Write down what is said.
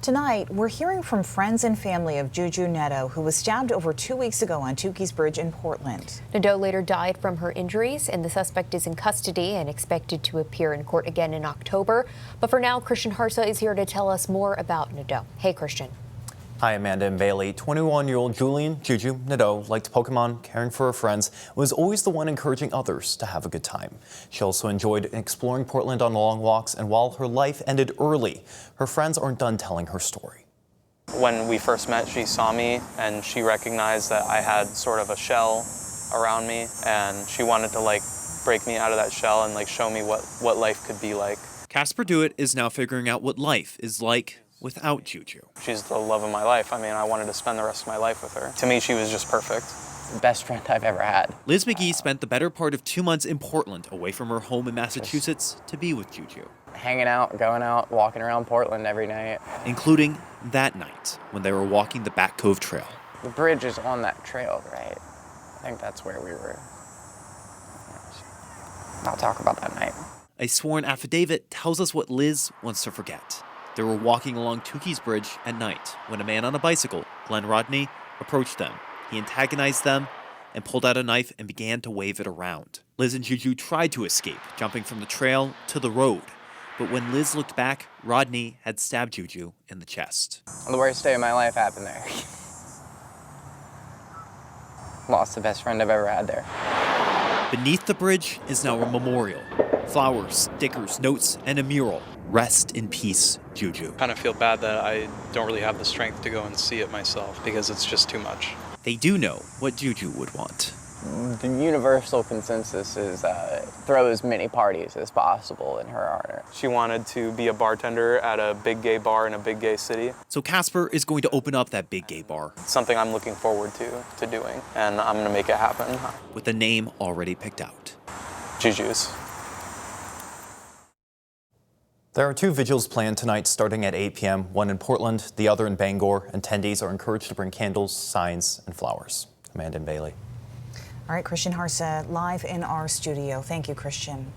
Tonight, we're hearing from friends and family of Juju Nadeau, who was stabbed over 2 weeks ago on Tukey's Bridge in Portland. Nadeau later died from her injuries, and the suspect is in custody and expected to appear in court again in October. But for now, Christian Harsa is here to tell us more about Nadeau. Hey, Christian. Hi, Amanda and Bailey. 21-year-old Juju Nadeau liked Pokemon, caring for her friends, and was always the one encouraging others to have a good time. She also enjoyed exploring Portland on long walks, and while her life ended early, her friends aren't done telling her story. When we first met, she saw me and she recognized that I had sort of a shell around me, and she wanted to break me out of that shell and show me what life could be like. Casper Dewitt is now figuring out what life is like without Juju. She's the love of my life. I mean, I wanted to spend the rest of my life with her. To me, she was just perfect. The best friend I've ever had. Liz McGee spent the better part of 2 months in Portland, away from her home in Massachusetts, to be with Juju. Hanging out, going out, walking around Portland every night. Including that night, when they were walking the Back Cove Trail. The bridge is on that trail, right? I think that's where we were. I'll talk about that night. A sworn affidavit tells us what Liz wants to forget. They were walking along Tukey's Bridge at night when a man on a bicycle, Glen Rodney, approached them. He antagonized them and pulled out a knife and began to wave it around. Liz and Juju tried to escape, jumping from the trail to the road. But when Liz looked back, Rodney had stabbed Juju in the chest. The worst day of my life happened there. Lost the best friend I've ever had there. Beneath the bridge is now a memorial. Flowers, stickers, notes, and a mural. Rest in peace, Juju. I kind of feel bad that I don't really have the strength to go and see it myself because it's just too much. They do know what Juju would want. The universal consensus is throw as many parties as possible in her honor. She wanted to be a bartender at a big gay bar in a big gay city. So Casper is going to open up that big gay bar. It's something I'm looking forward to doing, and I'm going to make it happen. With the name already picked out. Juju's. There are 2 vigils planned tonight starting at 8 p.m., one in Portland, the other in Bangor. Attendees are encouraged to bring candles, signs, and flowers. Amanda and Bailey. All right, Christian Harsa live in our studio. Thank you, Christian.